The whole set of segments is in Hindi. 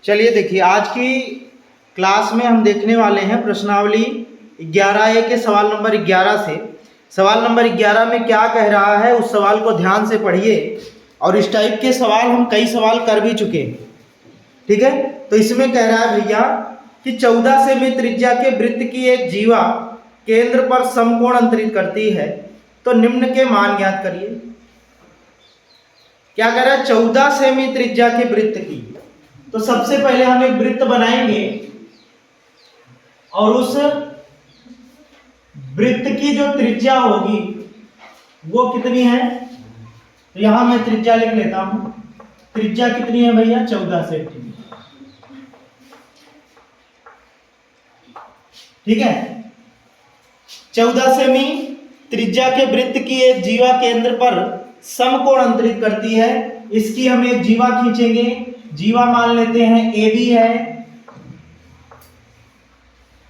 चलिए देखिए, आज की क्लास में हम देखने वाले हैं प्रश्नावली 11A के सवाल नंबर 11 से। सवाल नंबर 11 में क्या कह रहा है उस सवाल को ध्यान से पढ़िए। और इस टाइप के सवाल हम कई सवाल कर भी चुके हैं, ठीक है। तो इसमें कह रहा है भैया कि 14 सेमी त्रिज्या के वृत्त की एक जीवा केंद्र पर समकोण अंतरित करती है, तो निम्न के मान ज्ञात करिए। क्या कह रहा है? 14 सेमी त्रिज्या के वृत्त की। तो सबसे पहले हम एक वृत्त बनाएंगे और उस वृत्त की जो त्रिज्या होगी वो कितनी है, तो यहां मैं त्रिज्या लिख लेता हूं। त्रिज्या कितनी है भैया? 14 सेंटीमीटर, ठीक है। 14 सेमी त्रिज्या के वृत्त की एक जीवा केंद्र पर समकोण अंतरित करती है। इसकी हम एक जीवा खींचेंगे। जीवा मान लेते हैं AB है,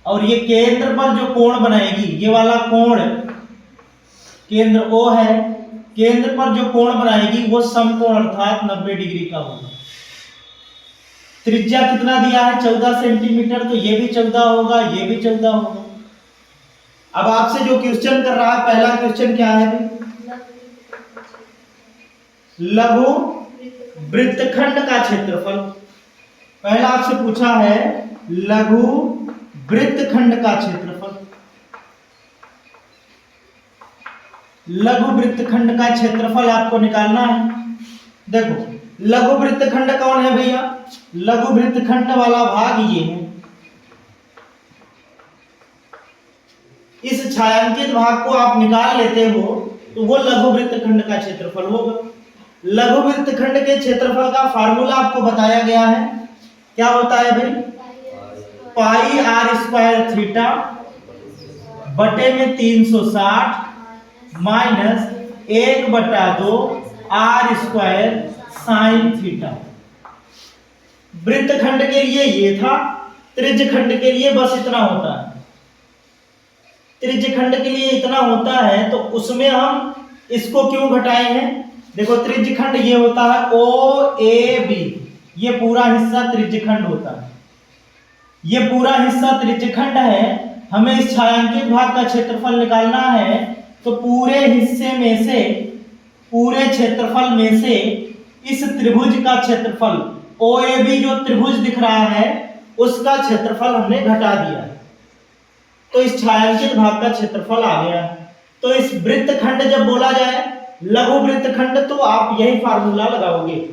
और ये केंद्र पर जो कोण बनाएगी, ये वाला कोण केंद्र O है, केंद्र पर जो कोण बनाएगी वो समकोण अर्थात 90 डिग्री का होगा। त्रिज्या कितना दिया है? 14 सेंटीमीटर, तो ये भी 14 होगा, ये भी 14 होगा। अब आपसे जो क्वेश्चन कर रहा है, पहला क्वेश्चन क्या है भाई? लघु वृत्तखंड का क्षेत्रफल। पहला आपसे पूछा है लघु वृत्तखंड का क्षेत्रफल। लघु वृत्तखंड का क्षेत्रफल आपको निकालना है। देखो लघु वृत्तखंड कौन है भैया? लघु वृत्तखंड वाला भाग ये है। इस छायांकित भाग को आप निकाल लेते हो तो वो लघु वृत्तखंड का क्षेत्रफल होगा। लघु वृत्तखंड के क्षेत्रफल का फार्मूला आपको बताया गया है। क्या होता है भाई? पाई आर स्क्वायर थीटा बटे में 360 minus 1/2 R square sine theta. वृत्तखंड के लिए ये था, त्रिज्यखंड के लिए बस इतना होता है। त्रिज्यखंड के लिए इतना होता है तो उसमें हम इसको क्यों घटाए हैं? देखो त्रिज्यखंड ये होता है OAB, ये पूरा हिस्सा त्रिज्यखंड होता है। ये पूरा हिस्सा त्रिज्यखंड है। हमें इस छायांकित भाग का क्षेत्रफल निकालना है, तो पूरे हिस्से में से, पूरे क्षेत्रफल में से इस त्रिभुज का क्षेत्रफल OAB जो त्रिभुज दिख रहा है उसका क्षेत्रफल हमने घटा दिया है, तो इस छायांकित भाग का क्षेत्रफल आ गया है। तो इस वृत्तखंड जब बोला जाए लघु वृत्तखंड, तो आप यही फार्मूला लगाओगे।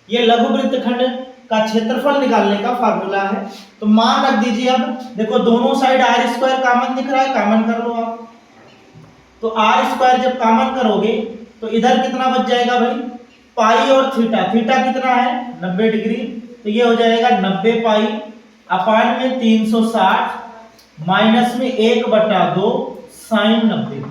ये लघु वृत्तखंड का क्षेत्रफल निकालने का फार्मूला है। तो मान रख दीजिए। अब देखो दोनों साइड आर स्क्वायर कॉमन दिख रहा है, कॉमन कर लो आप। तो आर स्क्वायर जब कॉमन करोगे तो इधर कितना बच जाएगा भाई? पाई और थीटा। थीटा कितना है? 90 डिग्री। तो ये हो जाएगा 90 पाई अपान में 360 माइनस में 1/2 साइन 90।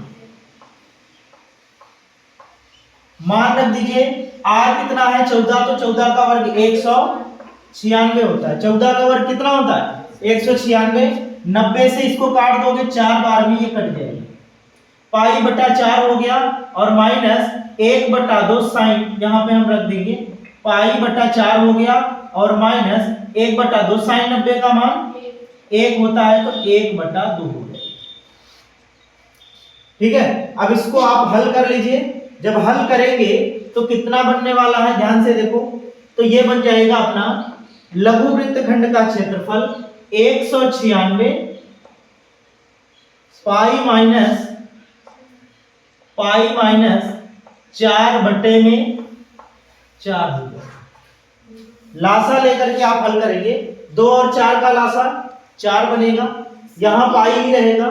मान रख दीजिए आर कितना है? 14, तो 14 का वर्ग 196 होता है। 14 का वर्ग कितना होता है? 196। 90 से इसको काट दोगे 4 बार में ये कट जाएगी। पाई बटा 4 हो गया और माइनस 1/2 साइन, यहाँ पे हम रख देंगे। पाई बटा 4 हो गया और माइनस 1/2 साइन 90 का मान 1 होता है, तो 1/2 हो गया। ठीक है। अब इसको आप हल कर लीजिए। जब हल करेंगे तो कितना बनने वाला है, ध्यान से देखो। तो ये बन जाएगा अपना लघु वृत्तखंड का क्षेत्रफल 196 पाई माइनस 4 बटे में 4 होगा। लासा लेकर के आप हल करेंगे। 2 और 4 का लासा 4 बनेगा, यहां पाई ही रहेगा।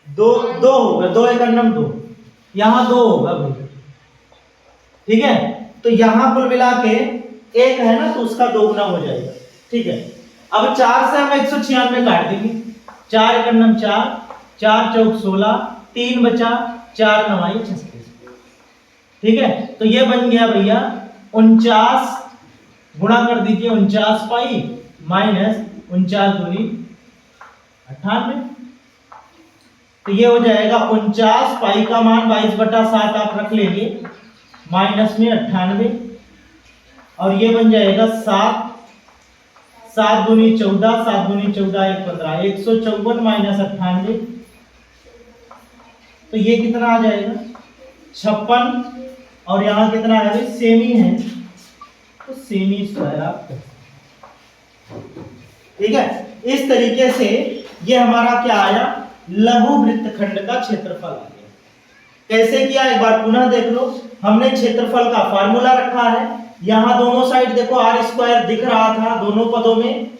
2 होगा, 2 एक अन्नम 2, यहां 2 होगा भाई, ठीक है। तो यहां कुल मिला के 1 है ना, तो उसका 2 गुना हो जाएगा, ठीक है। अब 4 से हम 196 काट देंगे। 4 एक अन्नम 4, 4 चौक 16, 3 बचा, 4 9 36, ठीक है। तो ये बन गया भैया 49, गुणा कर दीजिए 49 पाई माइनस 49 दूनी 98। तो ये हो जाएगा 49 पाई का मान 22/7 आप रख लेंगे, माइनस में 98। और ये बन जाएगा 7, 7 दूनी 14, 7 दूनी 14 1 15, 154 माइनस 98, तो ये कितना आ जाएगा 56, और यहाँ कितना है भाई सेमी है, तो सेमी स्क्वायर आप कर सकते। ठीक है, इस तरीके से ये हमारा क्या आया, लघु वृत्तखंड का क्षेत्रफल आ गया। कैसे किया एक बार पुनः देख लो। हमने क्षेत्रफल का फार्मूला रखा है, यहाँ दोनों साइड देखो आर स्क्वायर दिख रहा था दोनों पदों में,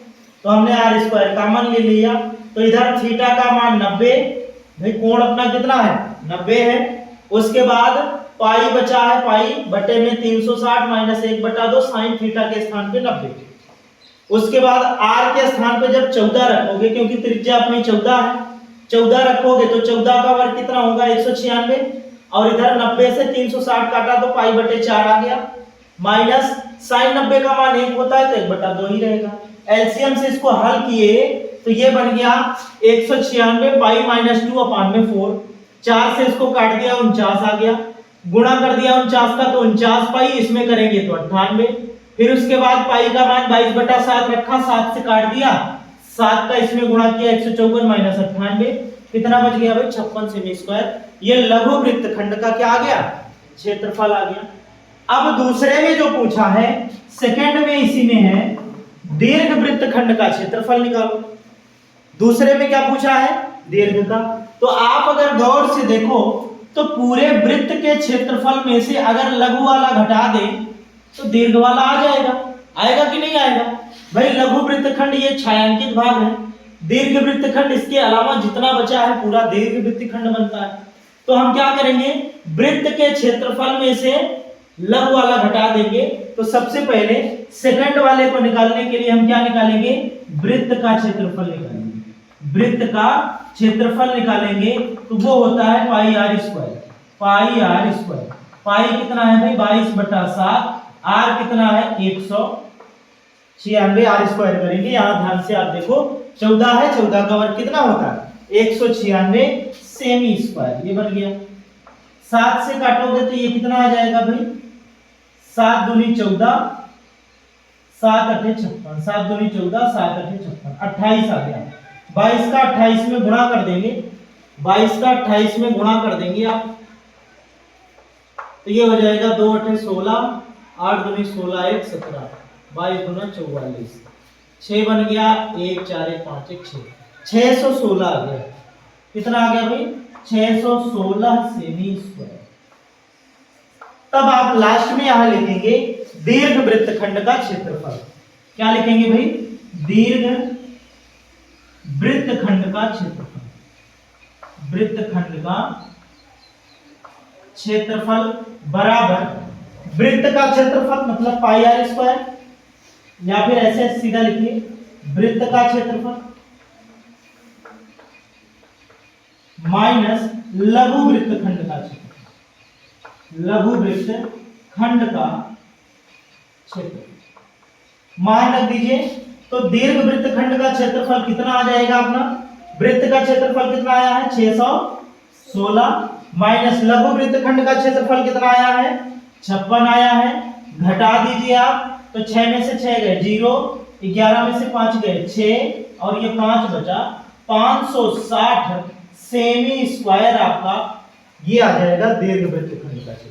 तो हमने आर स्क्वायर कॉमन ले लिया, तो इधर थीटा का मान 90, भाई कोण अपना कितना है 90 है। उसके बाद पाई बचा है, पाई बटे में 360 माइनस 1/2 साइन थीटा के स्थान पे 90। उसके बाद आर के स्थान पे जब 14 रखोगे, क्योंकि त्रिज्या अपनी 14 है, 14 रखोगे तो 14 का वर्ग कितना होगा 196, और इधर 90 से 360 काटा तो पाई बटे 4 आ गया, माइनस साइन 90 का मान 1 होता है तो 1/2 ही रहेगा। एलसीएम से इसको हल किए तो ये बन गया 196 पाई माइनस 2 अपान में 4, 4 से इसको काट दिया 49 आ गया, गुणा कर दिया 49 का तो 49 पाई, इसमें करेंगे तो 98, फिर उसके बाद पाई का मान 22/7 रखा, 7 से काट दिया, 7 का इसमें गुणा किया 154 माइनस 98, कितना बच गया भाई 56 सेमी स्क्वायर। ये लघु वृत्तखंड का क्या आ गया क्षेत्रफल आ गया। अब दूसरे में जो पूछा है, सेकंड में इसी में है दीर्घ वृत्तखंड का क्षेत्रफल निकालो। दूसरे में क्या पूछा है दीर्घ का, तो आप अगर गौर से देखो तो पूरे वृत्त के क्षेत्रफल में से अगर लघु वाला घटा दे तो दीर्घ वाला आ जाएगा, आएगा कि नहीं आएगा भाई। लघु वृत्तखंड ये छायांकित भाग है, दीर्घ वृत्तखंड इसके अलावा जितना बचा है पूरा दीर्घ वृत्तखंड बनता है। तो हम क्या करेंगे, वृत्त के क्षेत्रफल में से लघु वाला घटा देंगे, तो सबसे पहले सेकंड वाले को निकालने के लिए हम क्या निकालेंगे, वृत्त का क्षेत्रफल निकालेंगे। वृत्त का क्षेत्रफल निकालेंगे तो वो होता है pi R square, pi R square, pi कितना है भाई 22/7, आर कितना है 196, आर स्क्वायर करेंगे, यहाँ ध्यान से आप देखो 14 है, 14 का वर्ग कितना होता है 196 सेमी स्क्वायर, ये बन गया। 7 से काटोगे तो ये कितना आ जाएगा भाई 7 दूनी 14, 7 अठे 56, 7 दूनी 14, 7 अठे 56, 28 आ गया। 22 का 28 में गुणा कर देंगे, 22 का 28 में गुणा कर देंगे आप, तो ये हो जाएगा 2 अठे 16, 8 दूनी 16, 1 17, 22 दूना 44, 6 बन गया, 1 4 1 5 1 6, 616 आ गया। कितना आ गया भाई 616 सेमी स्क्वायर। तब आप लास्ट में यहां लिखेंगे दीर्घ वृत्तखंड का क्षेत्रफल। क्या लिखेंगे भाई, दीर्घ वृत्तखंड का क्षेत्रफल, वृत्तखंड का क्षेत्रफल बराबर वृत्त का क्षेत्रफल मतलब पाई आर स्क्वायर, या फिर ऐसे सीधा लिखिए वृत्त का क्षेत्रफल माइनस लघु वृत्तखंड का क्षेत्रफल, लघु वृत्तखंड का क्षेत्रफल मान रख दीजिए। तो दीर्घ वृत्तखंड का क्षेत्रफल कितना आ जाएगा अपना, वृत्त का क्षेत्रफल कितना आया है 616, माइनस लघु वृत्तखंड का क्षेत्रफल कितना आया है 56 आया है, घटा दीजिए आप, तो 6 में से 6 गए 0, 11 में से 5 गए 6, और ये 5 बचा, 560 सेमी स्क्वायर आपका ये आ जाएगा दीर्घ वृत्तखंड का क्षेत्रफल।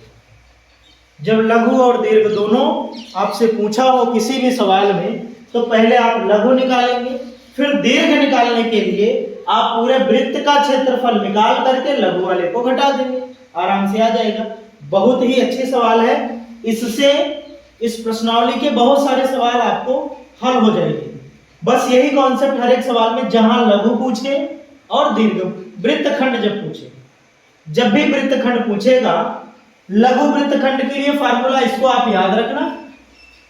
जब लघु और दीर्घ दोनों आपसे पूछा हो किसी भी सवाल में, तो पहले आप लघु निकालेंगे, फिर दीर्घ निकालने के लिए आप पूरे वृत्त का क्षेत्रफल निकाल करके लघु वाले को घटा देंगे, आराम से आ जाएगा। बहुत ही अच्छे सवाल है, इससे इस प्रश्नावली के बहुत सारे सवाल आपको हल हो जाएंगे। बस यही कॉन्सेप्ट हर एक सवाल में, जहां लघु पूछे और दीर्घ वृत्तखंड जब पूछे, जब भी वृत्तखंड पूछेगा लघु वृत्तखंड के लिए फार्मूला इसको आप याद रखना,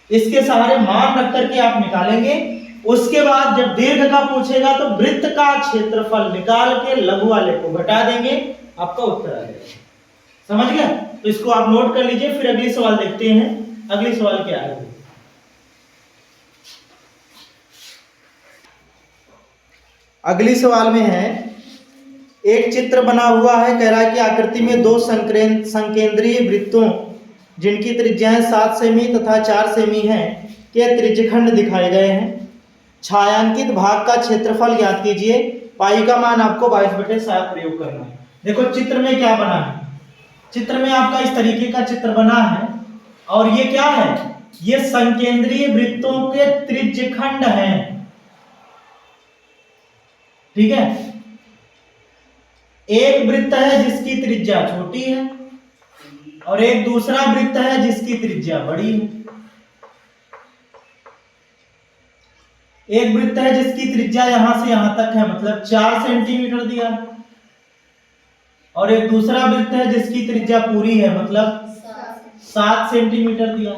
इसके सहारे मान रख करके आप निकालेंगे। उसके बाद जब दीर्घ का पूछेगा तो वृत्त का क्षेत्रफल निकाल के लघु वाले को घटा देंगे, आपका उत्तर आ जाएगा। समझ गया? तो इसको आप नोट कर लीजिए, फिर अगली सवाल देखते हैं। अगली सवाल क्या है, अगली सवाल में है एक चित्र बना हुआ है, कह रहा है कि आकृति में दो संकेंद्रीय वृत्तों जिनकी त्रिज्याएं 7 सेमी तथा 4 सेमी है के त्रिज्यखंड दिखाए गए हैं। छायांकित भाग का क्षेत्रफल ज्ञात कीजिए। पाई का मान आपको 22/7 प्रयोग करना है। देखो चित्र में क्या बना है, चित्र में आपका इस तरीके का चित्र बना है और ये क्या है, ये संकेंद्रीय वृत्तों के त्रिज्यखंड हैं। ठीक है, एक वृत्त है जिसकी त्रिज्या छोटी है और एक दूसरा वृत्त है जिसकी त्रिज्या बड़ी है। एक वृत्त है जिसकी त्रिज्या यहां से यहां तक है, मतलब 4 सेंटीमीटर दिया, और एक दूसरा वृत्त है जिसकी त्रिज्या पूरी है, मतलब 7 सेंटीमीटर दिया।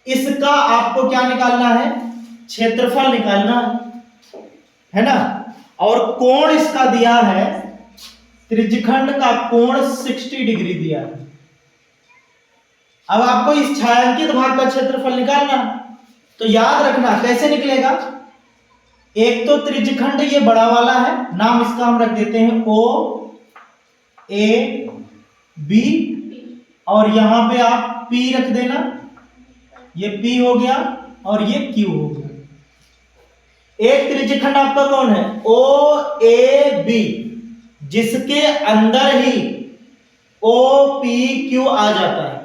इसका आपको क्या निकालना है, क्षेत्रफल निकालना है ना। और कोण इसका दिया है, त्रिज्यखंड का कोण 60 डिग्री दिया है। अब आपको इस छायांकित भाग का क्षेत्रफल निकालना, तो याद रखना कैसे निकलेगा। एक तो त्रिज्यखंड ये बड़ा वाला है, नाम इसका हम रख देते हैं ओ ए बी, और यहां पे आप P रख देना, ये P हो गया और ये Q हो गया। एक त्रिज्यखंड आपका कौन है, ओ ए बी, जिसके अंदर ही ओ पी क्यू आ जाता है।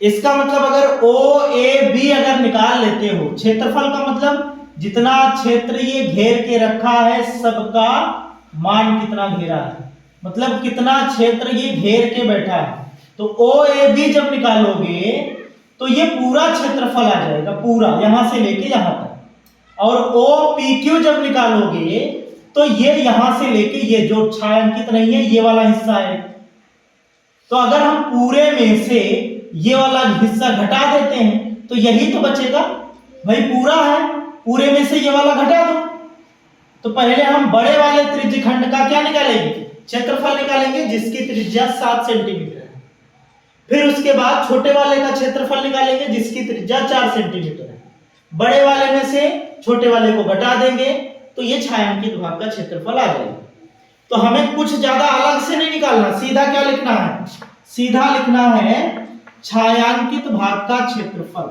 इसका मतलब अगर ओ ए बी अगर निकाल लेते हो, क्षेत्रफल का मतलब जितना क्षेत्र ये घेर के रखा है सबका मान कितना घेरा है, मतलब कितना क्षेत्र ये घेर के बैठा है। तो ओ ए बी जब निकालोगे तो ये पूरा क्षेत्रफल आ जाएगा, पूरा यहां से लेके यहां तक। और ओ पी क्यू जब निकालोगे तो ये यहां से लेके ये जो छायांकित नहीं है ये वाला हिस्सा है। तो अगर हम पूरे में से ये वाला हिस्सा घटा देते हैं तो यही तो बचेगा, भाई पूरा है, पूरे में से ये वाला घटा दो। तो पहले हम बड़े वाले त्रिज्यखंड का क्या निकालेंगे, क्षेत्रफल निकालेंगे, जिसकी त्रिज्या 7 सेंटीमीटर है। फिर उसके बाद छोटे वाले का क्षेत्रफल निकालेंगे जिसकी त्रिज्या 4 सेंटीमीटर है। बड़े वाले में से छोटे वाले को घटा देंगे तो ये छायांकित भाग का क्षेत्रफल आ जाएगा। तो हमें कुछ ज्यादा अलग से नहीं निकालना, सीधा क्या लिखना है, सीधा लिखना है छायांकित भाग का क्षेत्रफल।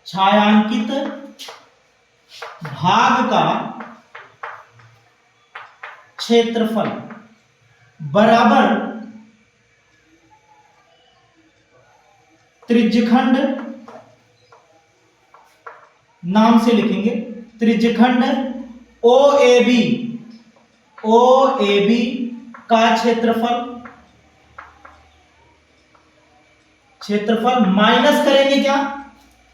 छायांकित भाग का क्षेत्रफल बराबर त्रिज्यखंड, नाम से लिखेंगे त्रिज्यखंड ओ ए बी का क्षेत्रफल माइनस करेंगे, क्या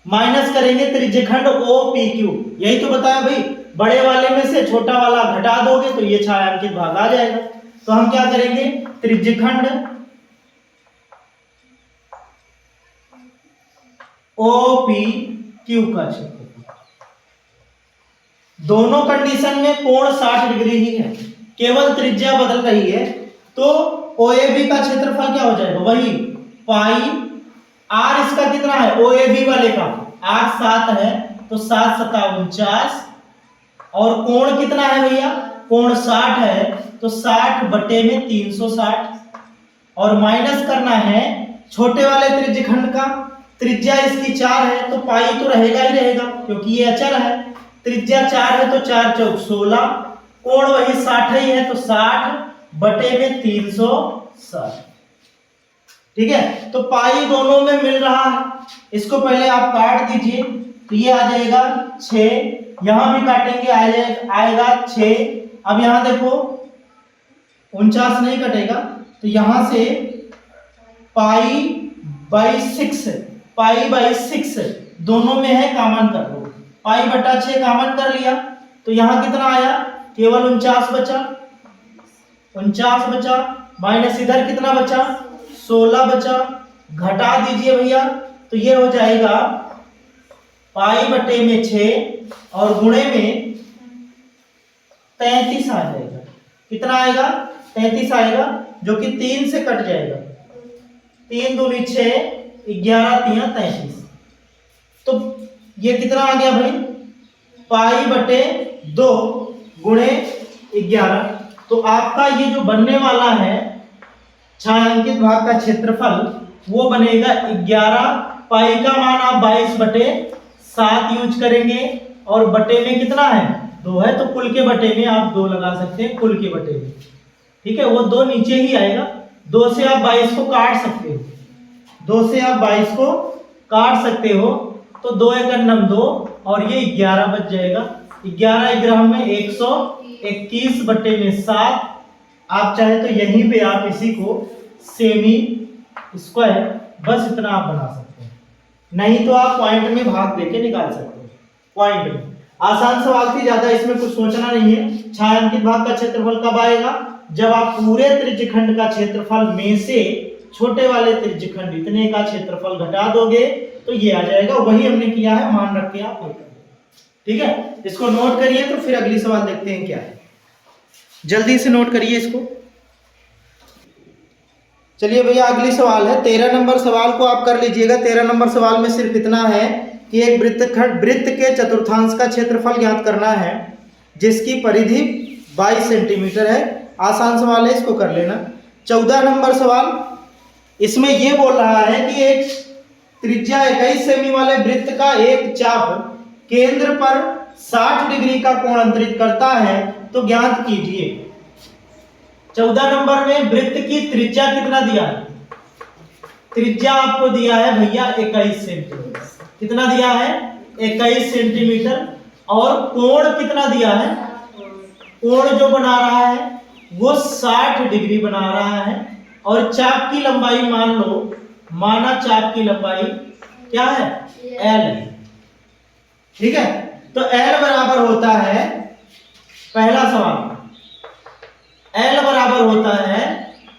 माइनस करेंगे त्रिज्यखंड ओ पी क्यू। यही तो बताया भाई, बड़े वाले में से छोटा वाला घटा दोगे तो ये छायांकित भाग आ जाएगा। तो हम क्या करेंगे, त्रिज्यखंड ओ पी क्यू का क्षेत्रफल। दोनों कंडीशन में कोण 60 डिग्री ही है, केवल त्रिज्या बदल रही है। तो ओ ए बी का क्षेत्रफल क्या हो जाएगा, वही पाई आर, इसका कितना है ओ ए बी वाले का आर 7 है, तो 7 7 49, और कोण कितना है भैया, कोण 60 है, तो 60/360, और माइनस करना है छोटे वाले त्रिज्यखंड का, त्रिज्या इसकी 4 है तो पाई तो रहेगा ही रहेगा क्योंकि ये अचर है। त्रिज्या 4 है तो 4 चौक 16, कोण वही 60 ही है तो 60/360। ठीक है, तो पाई दोनों में मिल रहा है, इसको पहले आप काट दीजिए तो ये आ जाएगा 6, यहां भी काटेंगे आएगा 6। अब यहां देखो 49 नहीं कटेगा, तो यहां से पाई/6 दोनों में है, कॉमन कर लो, पाई/6 कॉमन कर लिया तो यहां कितना आया, केवल 49 बचा, 49 बचा, माइनस इधर कितना बचा 16 बचा, घटा दीजिए भैया तो ये हो जाएगा पाई/6 और गुणे में 33 आ जाएगा। कितना आएगा, 33 आएगा, जो कि 3 से कट जाएगा, 3 दूनी 6, 11 तिया 33। तो ये कितना आ गया भाई, पाई/2 गुणे 11। तो आपका ये जो बनने वाला है छायांकित भाग का क्षेत्रफल वो बनेगा 11। पाई का मान आप 22/7 यूज करेंगे और बटे में कितना है 2 है, तो कुल के बटे में आप 2 लगा सकते हैं, कुल के बटे में। ठीक है, वो 2 नीचे ही आएगा। 2 से आप 22 को काट सकते हो, 2 से आप 22 को काट सकते हो, तो 2 × 9 2 और ये 11 बच जाएगा। 11 ग्राम में 121/7। आप चाहे तो यहीं पे आप इसी को सेमी स्क्वायर बस इतना आप बना सकते हैं, नहीं तो आप पॉइंट में भाग देके निकाल सकते हैं। पॉइंट में आसान सवाल थी, ज्यादा इसमें कुछ सोचना नहीं है। छायांकित भाग का क्षेत्रफल कब आएगा, जब आप पूरे त्रिज्यखंड का क्षेत्रफल में से छोटे वाले त्रिज्यखंड इतने का क्षेत्रफल घटा दोगे तो ये आ जाएगा। वही हमने किया है, मान रख के आप हल कर। ठीक है, इसको नोट करिए, तो फिर अगली सवाल देखते हैं क्या है। जल्दी से नोट करिए इसको। चलिए भैया, अगली सवाल है 13 नंबर सवाल को आप कर लीजिएगा। 13 नंबर सवाल में सिर्फ इतना है कि एक वृत्त के चतुर्थांश का क्षेत्रफल ज्ञात करना है जिसकी परिधि 22 सेंटीमीटर है। आसान सवाल है, इसको कर लेना। 14 नंबर सवाल, इसमें यह बोल रहा है कि एक त्रिज्या 21 सेमी वाले वृत्त का एक चाप केंद्र पर 60 डिग्री का कोण अंतरित करता है, तो ज्ञात कीजिए। 14 नंबर में वृत्त की त्रिज्या कितना दिया है, त्रिज्या आपको दिया है भैया 21 सेंटीमीटर। कितना दिया है 21 सेंटीमीटर। और कोण कितना दिया है, कोण जो बना रहा है वो 60 डिग्री बना रहा है। और चाप की लंबाई मान लो, माना चाप की लंबाई क्या है L है। ठीक है, तो L बराबर होता है, पहला सवाल L बराबर होता है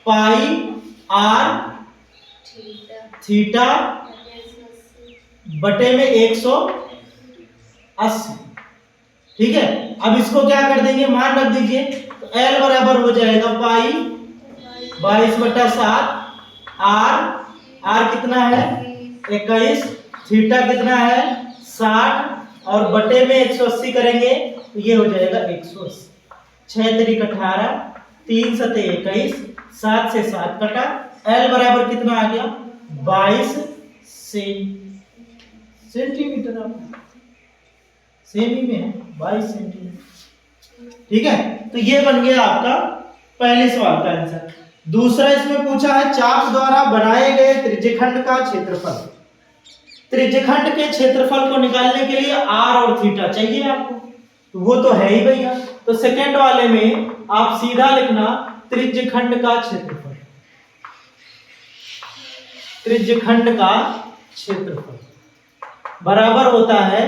पाई r थीटा बटे में 180। ठीक है, अब इसको क्या कर देंगे, मान रख दीजिए, तो L बराबर हो जाएगा पाई 22/7 r कितना है 21, थीटा कितना है 60 और बटे में 180 करेंगे तो ये हो जाएगा 180। 6 × 18, 3 × 7 21, 7 से 7 कटा। L बराबर कितना आ गया 22 सेंटीमीटर। आप सेमी में है 22 सेंटीमीटर। ठीक है, तो ये बन गया आपका पहले सवाल का आंसर। दूसरा इसमें पूछा है चाप द्वारा बनाए गए त्रिज्यखंड का क्षेत्रफल। त्रिज्यखंड के क्षेत्रफल को निकालने के लिए r और थीटा चाहिए आपको, तो वो तो है ही भैया। तो सेकेंड वाले में आप सीधा लिखना त्रिज्यखंड का क्षेत्रफल, त्रिज्यखंड का क्षेत्रफल बराबर होता है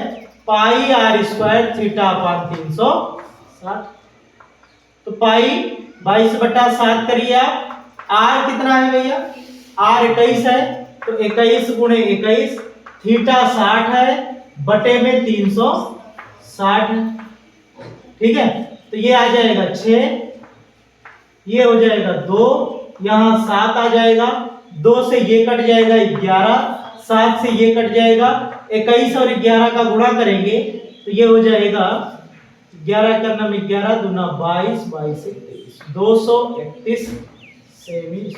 पाई r² थीटा अपान 360। तो पाई 22/7 करिए आप। r कितना है भैया, r 21 है, तो 21 × 21, थीटा 60 है, बटे में 360 है। ठीक है, तो ये आ जाएगा 6, ये हो जाएगा 2, यहाँ 7 आ जाएगा, 2 से ये कट जाएगा 11, 7 से ये कट जाएगा, 21 और 11 का गुणा करेंगे तो ये हो जाएगा 11 का 9 11 दूना 22, 22 से 23, 231 सेमी।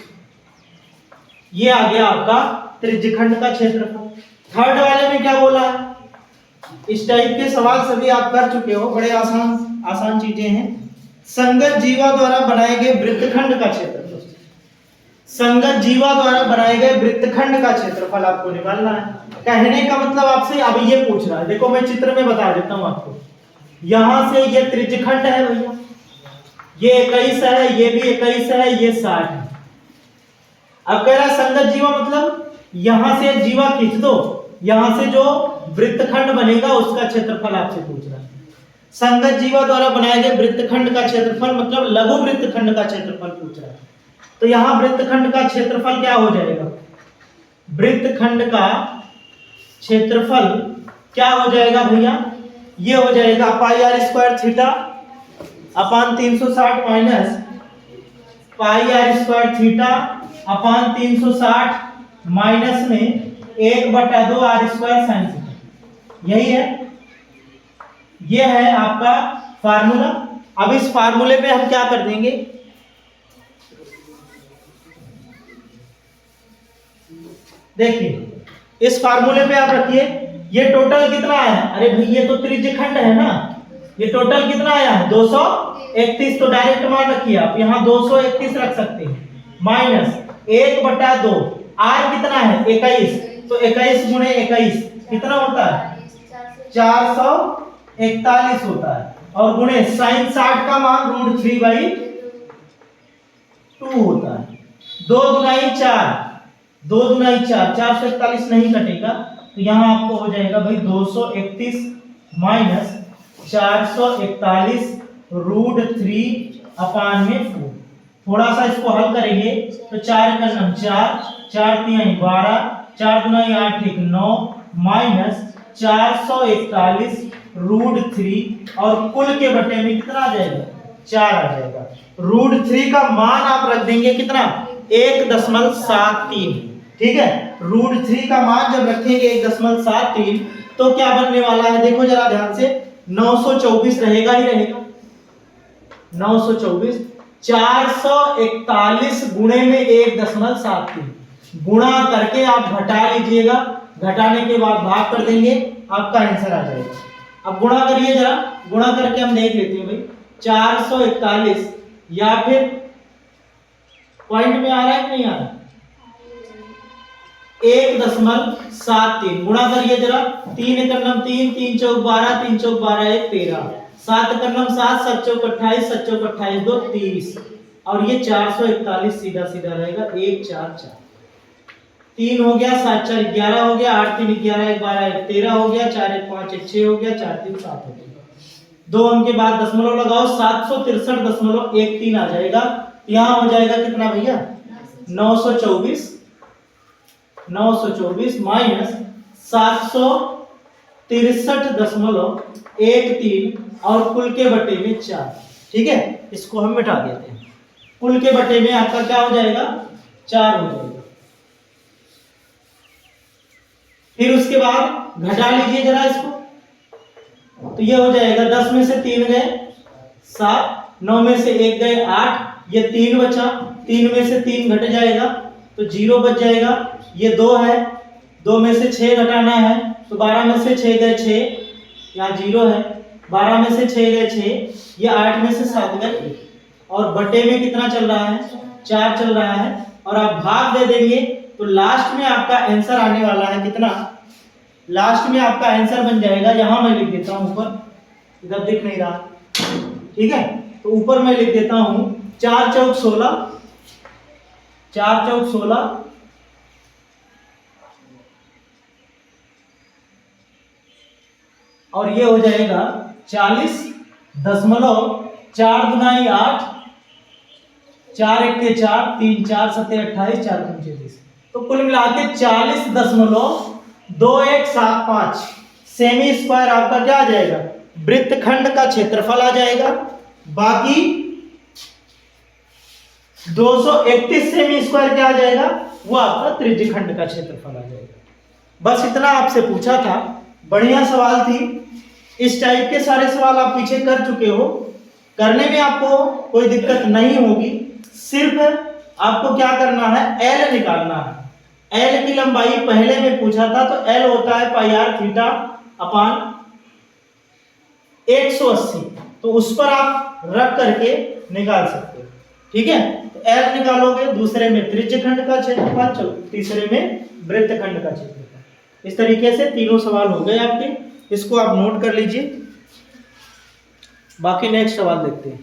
ये आ गया आपका त्रिज्यखंड का क्षेत्रफल। थर्ड वाले में क्या बोला है, इस टाइप के सवाल सभी आप कर चुके हो, बड़े आसान चीजें हैं। संगत जीवा द्वारा बनाए गए वृत्तखंड का क्षेत्रफल, संगत जीवा द्वारा बनाए गए वृत्तखंड का क्षेत्रफल आपको निकालना है। कहने का मतलब आपसे अब ये पूछ रहा है, देखो मैं चित्र में बता देता हूं आपको। यहां से ये त्रिज्यखंड है भैया, ये 21 है, ये भी 21 है, ये 60 है। अब कह रहा है संगत जीवा मतलब यहां से जीवा खींच दो, यहां से जो वृत्तखंड बनेगा उसका क्षेत्रफल आपसे पूछ रहा है। संगत जीवा द्वारा बनाए गए वृत्तखंड का क्षेत्रफल मतलब लघु वृत्तखंड का क्षेत्रफल पूछ रहा है। तो यहां वृत्तखंड का क्षेत्रफल क्या हो जाएगा, वृत्तखंड का क्षेत्रफल क्या हो जाएगा भैया, ये हो जाएगा पाई r² theta upon 360 minus pi r² theta upon 360 minus में 1/2 r² साइन थीटा। यही है, ये है आपका फार्मूला। अब इस फार्मूले में हम क्या कर देंगे, देखिए इस फार्मूले पे आप रखिए, ये टोटल कितना आया है, अरे भाई ये तो त्रिज्यखंड है ना, ये टोटल कितना आया है 231, तो डायरेक्ट मान रखिए आप यहाँ 231 रख सकते हैं, माइनस 1/2, आर कितना है 21, तो 21 गुणे 21 कितना होता है 441 होता है, और गुणे साइन 60 का मान √3/2 होता है। 2 दुनाई 4, 2 दुनाई 4, 441 नहीं कटेगा, तो यहाँ आपको हो जाएगा भाई 231 माइनस 441 √3/4। थोड़ा सा इसको हल करेंगे तो 4 का 4, 4 3 12, 4 दुनाई 8 1 9 माइनस 441 √3, और कुल के बटे में कितना आ जाएगा 4 आ जाएगा। √3 का मान आप रख देंगे कितना 1.73, ठीक है। √3 का मान जब रखेंगे 1.73 तो क्या बनने वाला है, देखो जरा ध्यान से, 924 रहेगा ही रहेगा, 924, 441 गुणे में 1.73 गुणा करके आप घटा लीजिएगा, घटाने के बाद भाग कर देंगे, आपका आंसर आ जाएगा। अब गुणा करिए जरा, गुणा करके हम देख लेते हैं भाई 441, या फिर पॉइंट में आ रहा है कि नहीं आ रहा, 1.73 गुणा करिए जरा, 3 एकम 3, 3 चौक 12, 3 चौक 12 1 13, 7 एकम 7, 7 चौक 28, 7 चौक 28 2 30, और ये 441 सीधा सीधा रहेगा 1 4 4, 3 हो गया, 7 4 11 हो गया, 8 3 11 1 12 1 13 हो गया, 4 1 5 1 6 हो गया, 4 3 7 हो गया, 2 अंक के बाद दशमलव लगाओ, 763.13 आ जाएगा। यहाँ हो जाएगा कितना भैया 924 माइनस 763.13, और कुल के बटे में 4, ठीक है, इसको हम मिटा देते हैं, कुल के बटे में आपका क्या हो जाएगा 4 हो जाएगा। फिर उसके बाद घटा लीजिए जरा इसको, तो ये हो जाएगा 10 में से 3 गए 7, 9 में से 1 गए 8, ये 3 बचा, 3 में से 3 घट जाएगा तो 0 बच जाएगा, ये 2 है, 2 में से 6 घटाना है तो 12 में से 6 गए 6, यहाँ 0 है, 12 में से 6 गए 6, ये 8 में से 7 गए 1, और बटे में कितना चल रहा है 4 चल रहा है, और आप भाग दे देंगे तो लास्ट में आपका आंसर आने वाला है कितना, लास्ट में आपका आंसर बन जाएगा, यहां मैं लिख देता हूं ऊपर, इधर दिख नहीं रहा, ठीक है, तो ऊपर मैं लिख देता हूं 4 चौक 16, 4 चौक 16, और ये हो जाएगा 40.4 दुनाई 8, 4 1 के 4, 3 4 7 28, 4 3 24, तो कुल मिला के 40.2175 सेमी स्क्वायर आपका क्या आ जाएगा, वृत्तखंड का क्षेत्रफल आ जाएगा। बाकी 231 सेमी स्क्वायर क्या आ जाएगा, वो आपका त्रिज्यखंड का क्षेत्रफल आ जाएगा। बस इतना आपसे पूछा था, बढ़िया सवाल थी, इस टाइप के सारे सवाल आप पीछे कर चुके हो, करने में आपको कोई दिक्कत नहीं होगी, सिर्फ आपको क्या करना है एल निकालना है। एल की लंबाई पहले में पूछा था, तो एल होता है πr थीटा अपान 180, तो उस पर आप रख करके निकाल सकते हो, ठीक है। तो एल निकालोगे, दूसरे में त्रिज्यखंड का क्षेत्रफल, तीसरे में वृत्तखंड का क्षेत्रफल। इस तरीके से तीनों सवाल हो गए आपके, इसको आप नोट कर लीजिए। बाकी नेक्स्ट सवाल देखते हैं।